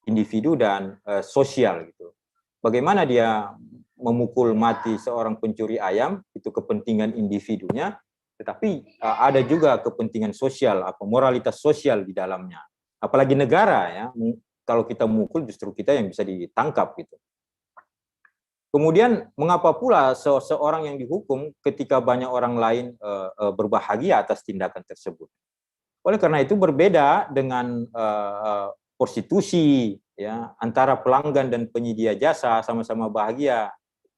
individu dan sosial gitu. Bagaimana dia memukul mati seorang pencuri ayam, itu kepentingan individunya, tetapi ada juga kepentingan sosial, moralitas sosial di dalamnya. Apalagi negara ya, kalau kita memukul justru kita yang bisa ditangkap gitu. Kemudian mengapa pula seorang yang dihukum ketika banyak orang lain berbahagia atas tindakan tersebut? Oleh karena itu berbeda dengan prostitusi, ya, antara pelanggan dan penyedia jasa sama-sama bahagia.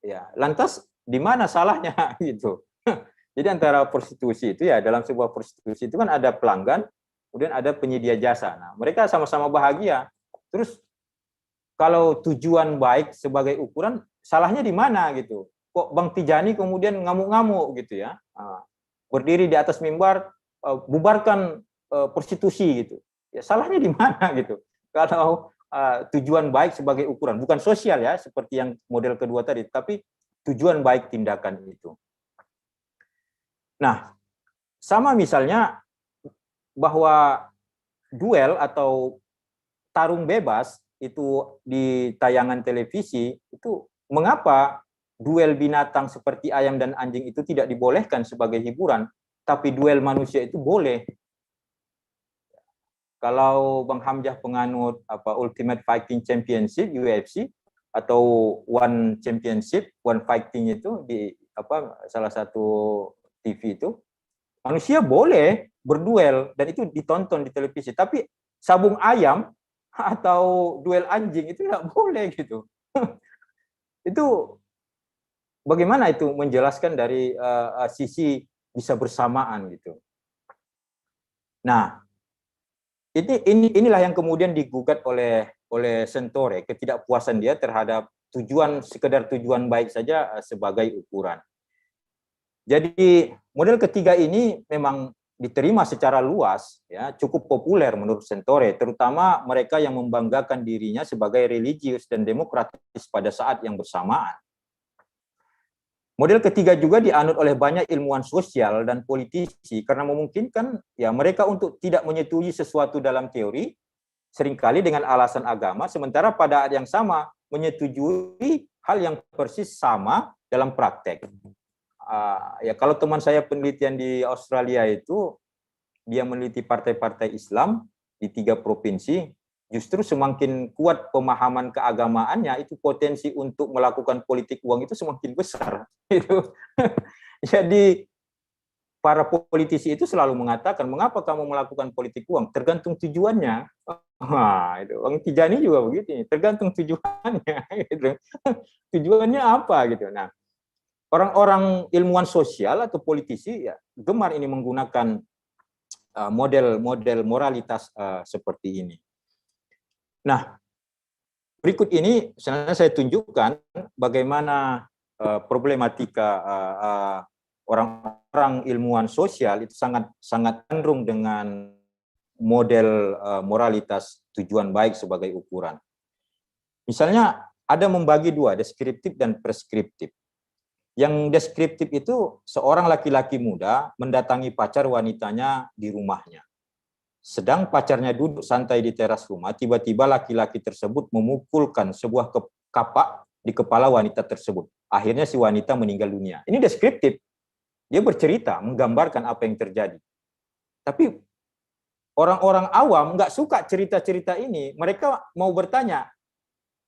Ya, lantas di mana salahnya gitu? Jadi antara prostitusi itu ya, dalam sebuah prostitusi itu kan ada pelanggan, kemudian ada penyedia jasa. Nah, mereka sama-sama bahagia. Terus kalau tujuan baik sebagai ukuran, salahnya di mana gitu? Kok Bang Tijani kemudian ngamuk-ngamuk gitu ya? Berdiri di atas mimbar, bubarkan prostitusi gitu. Ya salahnya di mana gitu? Kalau tujuan baik sebagai ukuran, bukan sosial ya, seperti yang model kedua tadi, tapi tujuan baik tindakan itu. Nah, sama misalnya bahwa duel atau tarung bebas itu di tayangan televisi, itu mengapa duel binatang seperti ayam dan anjing itu tidak dibolehkan sebagai hiburan, tapi duel manusia itu boleh. Kalau Bang Hamzah penganut Ultimate Fighting Championship UFC atau One Championship, One Fighting itu di salah satu TV itu, manusia boleh berduel dan itu ditonton di televisi, tapi sabung ayam atau duel anjing itu nggak boleh gitu. Itu bagaimana itu menjelaskan dari sisi bisa bersamaan gitu. Nah, inilah yang kemudian digugat oleh Sentore, ketidakpuasan dia terhadap sekedar tujuan baik saja sebagai ukuran. Jadi model ketiga ini memang diterima secara luas, ya, cukup populer menurut Sentore, terutama mereka yang membanggakan dirinya sebagai religius dan demokratis pada saat yang bersamaan. Model ketiga juga dianut oleh banyak ilmuwan sosial dan politisi karena memungkinkan ya mereka untuk tidak menyetujui sesuatu dalam teori, seringkali dengan alasan agama, sementara pada saat yang sama menyetujui hal yang persis sama dalam praktek. Ya kalau teman saya penelitian di Australia itu, dia meneliti partai-partai Islam di 3 provinsi, justru semakin kuat pemahaman keagamaannya, itu potensi untuk melakukan politik uang itu semakin besar. Jadi para politisi itu selalu mengatakan, mengapa kamu melakukan politik uang? Tergantung tujuannya. Wah, itu Bang Tijani juga begitu, tergantung tujuannya. Gitu. Tujuannya apa gitu. Nah, orang-orang ilmuwan sosial atau politisi ya gemar ini menggunakan model-model moralitas seperti ini. Nah, berikut ini sebenarnya saya tunjukkan bagaimana problematika orang-orang ilmuwan sosial itu sangat cenderung dengan model moralitas tujuan baik sebagai ukuran. Misalnya ada membagi 2, deskriptif dan preskriptif. Yang deskriptif itu seorang laki-laki muda mendatangi pacar wanitanya di rumahnya. Sedang pacarnya duduk santai di teras rumah, tiba-tiba laki-laki tersebut memukulkan sebuah kapak di kepala wanita tersebut. Akhirnya si wanita meninggal dunia. Ini deskriptif. Dia bercerita, menggambarkan apa yang terjadi. Tapi orang-orang awam nggak suka cerita-cerita ini. Mereka mau bertanya,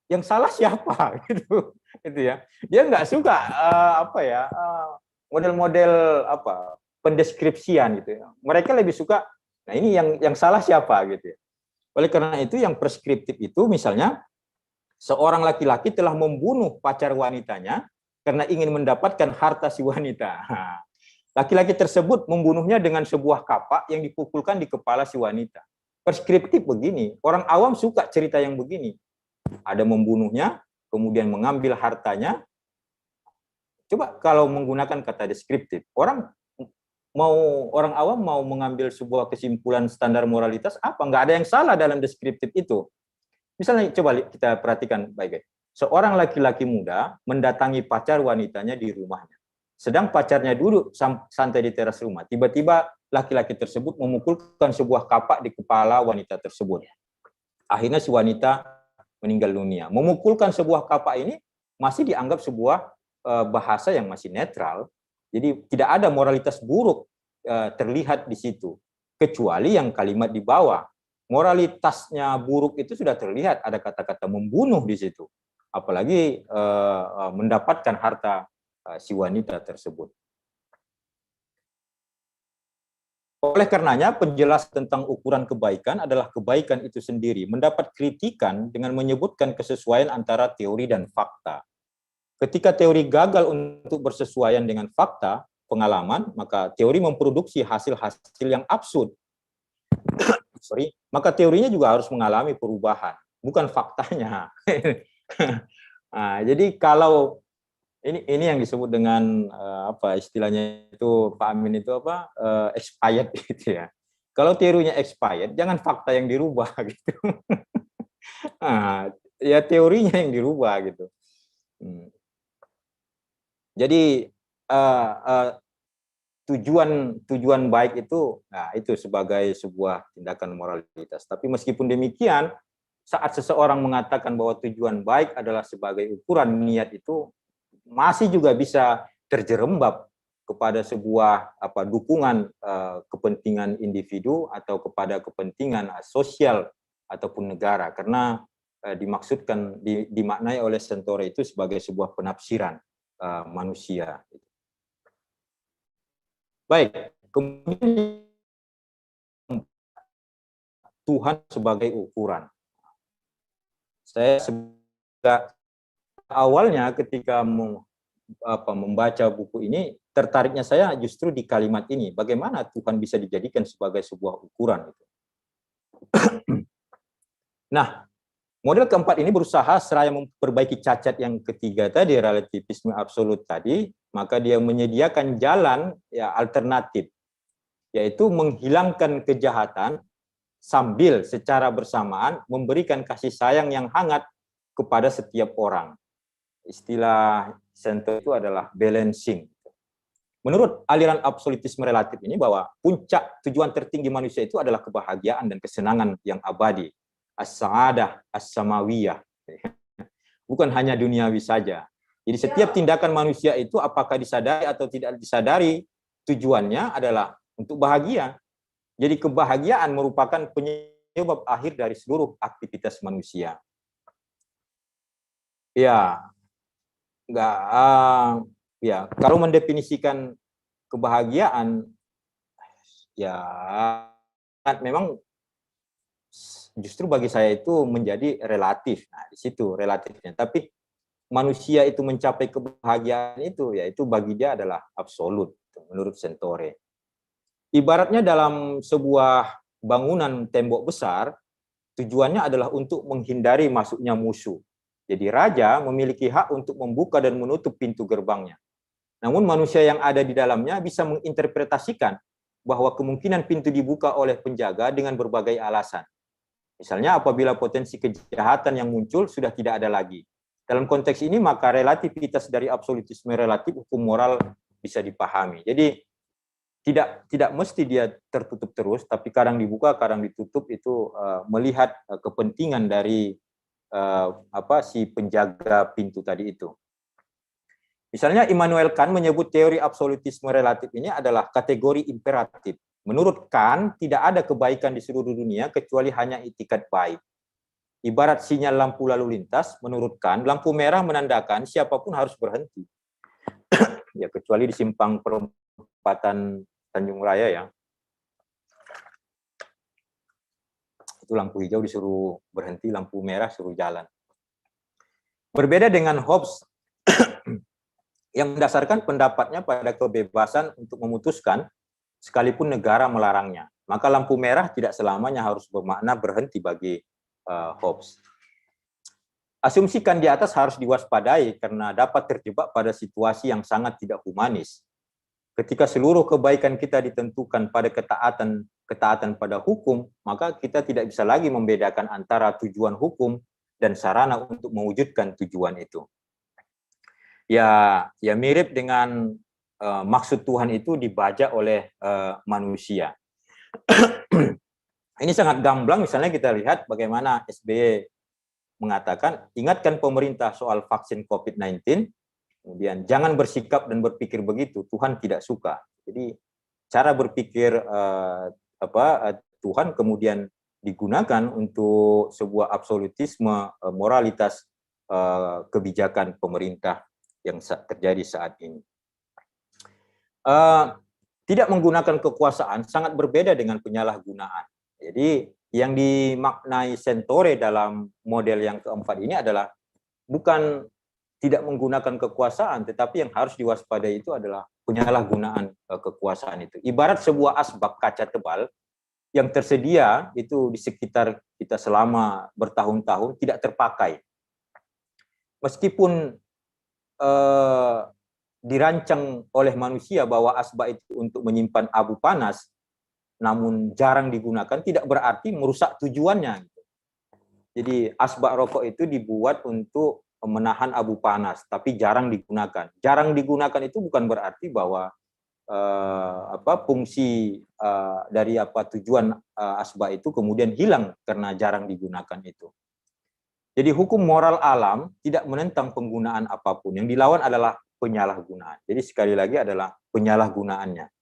yang salah siapa? Gitu ya. Dia nggak suka model-model pendeskripsian gitu ya. Mereka lebih suka, nah ini yang salah siapa gitu ya. Oleh karena itu yang preskriptif itu misalnya seorang laki-laki telah membunuh pacar wanitanya karena ingin mendapatkan harta si wanita. Laki-laki tersebut membunuhnya dengan sebuah kapak yang dipukulkan di kepala si wanita. Preskriptif begini, orang awam suka cerita yang begini. Ada membunuhnya, kemudian mengambil hartanya. Coba kalau menggunakan kata deskriptif, orang awam mau mengambil sebuah kesimpulan standar moralitas apa? Nggak ada yang salah dalam deskriptif itu. Misalnya coba kita perhatikan baik-baik. Seorang laki-laki muda mendatangi pacar wanitanya di rumahnya. Sedang pacarnya duduk santai di teras rumah. Tiba-tiba laki-laki tersebut memukulkan sebuah kapak di kepala wanita tersebut. Akhirnya si wanita meninggal dunia. Memukulkan sebuah kapak ini masih dianggap sebuah bahasa yang masih netral. Jadi tidak ada moralitas buruk terlihat di situ. Kecuali yang kalimat di bawah. Moralitasnya buruk itu sudah terlihat, ada kata-kata membunuh di situ. Apalagi mendapatkan harta si wanita tersebut. Oleh karenanya, penjelasan tentang ukuran kebaikan adalah kebaikan itu sendiri, mendapat kritikan dengan menyebutkan kesesuaian antara teori dan fakta. Ketika teori gagal untuk bersesuaian dengan fakta, pengalaman, maka teori memproduksi hasil-hasil yang absurd. Maka teorinya juga harus mengalami perubahan, bukan faktanya. Nah, jadi kalau ini yang disebut dengan istilahnya itu Pak Amin itu expired gitu ya. Kalau teorinya expired, jangan fakta yang dirubah gitu. Nah, ya teorinya yang dirubah gitu. Jadi tujuan baik itu, nah itu sebagai sebuah tindakan moralitas. Tapi meskipun demikian, saat seseorang mengatakan bahwa tujuan baik adalah sebagai ukuran niat itu, masih juga bisa terjerembab kepada sebuah dukungan kepentingan individu atau kepada kepentingan sosial ataupun negara, karena dimaknai oleh Sentore itu sebagai sebuah penafsiran manusia. Baik, kemudian Tuhan sebagai ukuran. Saya awalnya ketika membaca buku ini, tertariknya saya justru di kalimat ini, bagaimana Tuhan bisa dijadikan sebagai sebuah ukuran. Nah, model keempat ini berusaha seraya memperbaiki cacat yang ketiga tadi, relativisme absolut tadi, maka dia menyediakan jalan ya alternatif, yaitu menghilangkan kejahatan sambil secara bersamaan memberikan kasih sayang yang hangat kepada setiap orang. Istilah Sento itu adalah balancing. Menurut aliran absolutisme relatif ini, bahwa puncak tujuan tertinggi manusia itu adalah kebahagiaan dan kesenangan yang abadi, as-sa'adah as-samawiyah, bukan hanya duniawi saja. Jadi setiap tindakan manusia itu apakah disadari atau tidak disadari, tujuannya adalah untuk bahagia. Jadi kebahagiaan merupakan penyebab akhir dari seluruh aktivitas manusia. Ya, kalau mendefinisikan kebahagiaan, ya memang justru bagi saya itu menjadi relatif. Nah, di situ relatifnya. Tapi manusia itu mencapai kebahagiaan itu, yaitu bagi dia adalah absolut, menurut Sentore. Ibaratnya dalam sebuah bangunan tembok besar, tujuannya adalah untuk menghindari masuknya musuh. Jadi raja memiliki hak untuk membuka dan menutup pintu gerbangnya. Namun manusia yang ada di dalamnya bisa menginterpretasikan bahwa kemungkinan pintu dibuka oleh penjaga dengan berbagai alasan. Misalnya apabila potensi kejahatan yang muncul sudah tidak ada lagi. Dalam konteks ini maka relativitas dari absolutisme relatif hukum moral bisa dipahami. Jadi tidak mesti dia tertutup terus, tapi kadang dibuka, kadang ditutup, itu melihat kepentingan dari si penjaga pintu tadi itu. Misalnya Immanuel Kant menyebut teori absolutisme relatif ini adalah kategori imperatif. Menurut Kant, tidak ada kebaikan di seluruh dunia kecuali hanya itikat baik. Ibarat sinyal lampu lalu lintas, menurut Kant, lampu merah menandakan siapapun harus berhenti. Ya, kecuali di simpang perempatan Tanjung Raya ya. Itu lampu hijau disuruh berhenti, lampu merah suruh jalan. Berbeda dengan Hobbes yang mendasarkan pendapatnya pada kebebasan untuk memutuskan sekalipun negara melarangnya. Maka lampu merah tidak selamanya harus bermakna berhenti bagi Hobbes. Asumsikan di atas harus diwaspadai karena dapat terjebak pada situasi yang sangat tidak humanis. Ketika seluruh kebaikan kita ditentukan pada ketaatan pada hukum, maka kita tidak bisa lagi membedakan antara tujuan hukum dan sarana untuk mewujudkan tujuan itu. Ya mirip dengan maksud Tuhan itu dibaca oleh manusia. Ini sangat gamblang, misalnya kita lihat bagaimana SBY mengatakan, ingatkan pemerintah soal vaksin COVID-19, kemudian jangan bersikap dan berpikir begitu, Tuhan tidak suka. Jadi cara berpikir Tuhan kemudian digunakan untuk sebuah absolutisme moralitas kebijakan pemerintah yang terjadi saat ini. Tidak menggunakan kekuasaan sangat berbeda dengan penyalahgunaan. Jadi yang dimaknai Sentore dalam model yang keempat ini adalah bukan tidak menggunakan kekuasaan, tetapi yang harus diwaspadai itu adalah penyalahgunaan kekuasaan itu. Ibarat sebuah asbak kaca tebal yang tersedia itu di sekitar kita selama bertahun-tahun tidak terpakai. Meskipun dirancang oleh manusia bahwa asbak itu untuk menyimpan abu panas, namun jarang digunakan, tidak berarti merusak tujuannya. Jadi asbak rokok itu dibuat untuk menahan abu panas, tapi jarang digunakan. Jarang digunakan itu bukan berarti bahwa fungsi dari tujuan asbak itu kemudian hilang karena jarang digunakan itu. Jadi hukum moral alam tidak menentang penggunaan apapun, yang dilawan adalah penyalahgunaan. Jadi sekali lagi adalah penyalahgunaannya.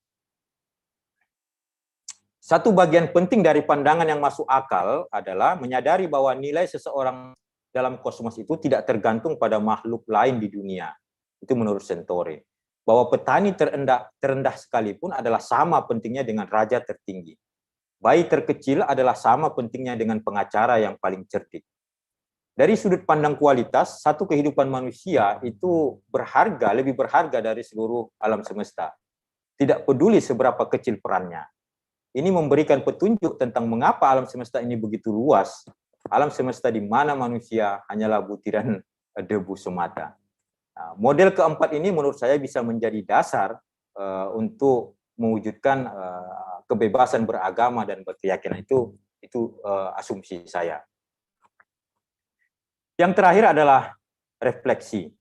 Satu bagian penting dari pandangan yang masuk akal adalah menyadari bahwa nilai seseorang dalam kosmos itu tidak tergantung pada makhluk lain di dunia. Itu menurut Sentore. Bahwa petani terendah sekalipun adalah sama pentingnya dengan raja tertinggi. Bayi terkecil adalah sama pentingnya dengan pengacara yang paling cerdik. Dari sudut pandang kualitas, satu kehidupan manusia itu berharga, lebih berharga dari seluruh alam semesta. Tidak peduli seberapa kecil perannya. Ini memberikan petunjuk tentang mengapa alam semesta ini begitu luas. Alam semesta di mana manusia hanyalah butiran debu semata. Nah, model keempat ini menurut saya bisa menjadi dasar untuk mewujudkan kebebasan beragama dan berkeyakinan itu asumsi saya. Yang terakhir adalah refleksi.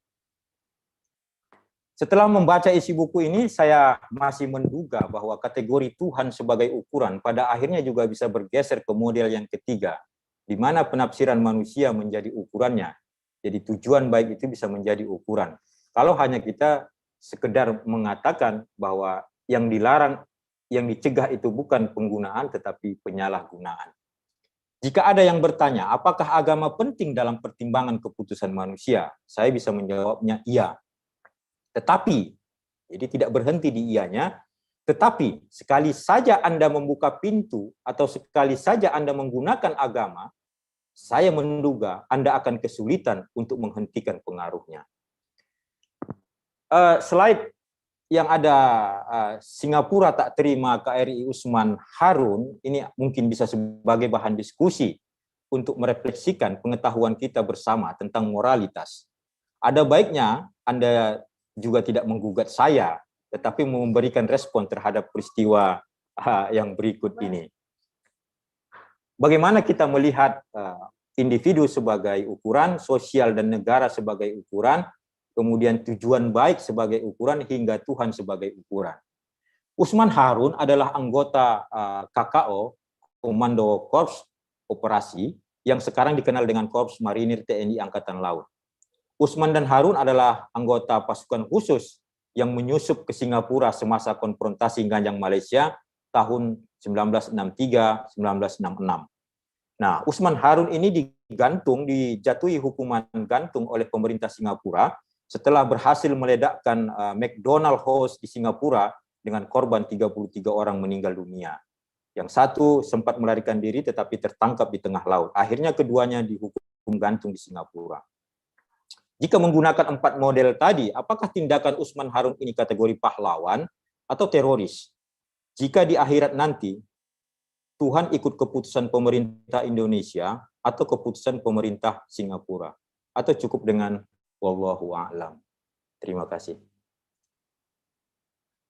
Setelah membaca isi buku ini, saya masih menduga bahwa kategori Tuhan sebagai ukuran pada akhirnya juga bisa bergeser ke model yang ketiga, di mana penafsiran manusia menjadi ukurannya. Jadi tujuan baik itu bisa menjadi ukuran. Kalau hanya kita sekedar mengatakan bahwa yang dilarang, yang dicegah itu bukan penggunaan tetapi penyalahgunaan. Jika ada yang bertanya, apakah agama penting dalam pertimbangan keputusan manusia? Saya bisa menjawabnya iya. Tetapi, jadi tidak berhenti di iyanya, tetapi sekali saja Anda membuka pintu atau sekali saja Anda menggunakan agama, saya menduga Anda akan kesulitan untuk menghentikan pengaruhnya. Slide yang ada Singapura tak terima KRI Usman Harun, ini mungkin bisa sebagai bahan diskusi untuk merefleksikan pengetahuan kita bersama tentang moralitas. Ada baiknya Anda juga tidak menggugat saya, tetapi memberikan respon terhadap peristiwa yang berikut ini. Bagaimana kita melihat individu sebagai ukuran, sosial dan negara sebagai ukuran, kemudian tujuan baik sebagai ukuran, hingga Tuhan sebagai ukuran. Usman Harun adalah anggota KKO, Komando Korps Operasi, yang sekarang dikenal dengan Korps Marinir TNI Angkatan Laut. Usman dan Harun adalah anggota pasukan khusus yang menyusup ke Singapura semasa konfrontasi Ganjang Malaysia tahun 1963-1966. Nah, Usman Harun ini dijatuhi hukuman gantung oleh pemerintah Singapura setelah berhasil meledakkan McDonald House di Singapura dengan korban 33 orang meninggal dunia. Yang satu sempat melarikan diri tetapi tertangkap di tengah laut. Akhirnya keduanya dihukum gantung di Singapura. Jika menggunakan 4 model tadi, apakah tindakan Usman Harun ini kategori pahlawan atau teroris? Jika di akhirat nanti Tuhan ikut keputusan pemerintah Indonesia atau keputusan pemerintah Singapura, atau cukup dengan wallahu a'lam. Terima kasih.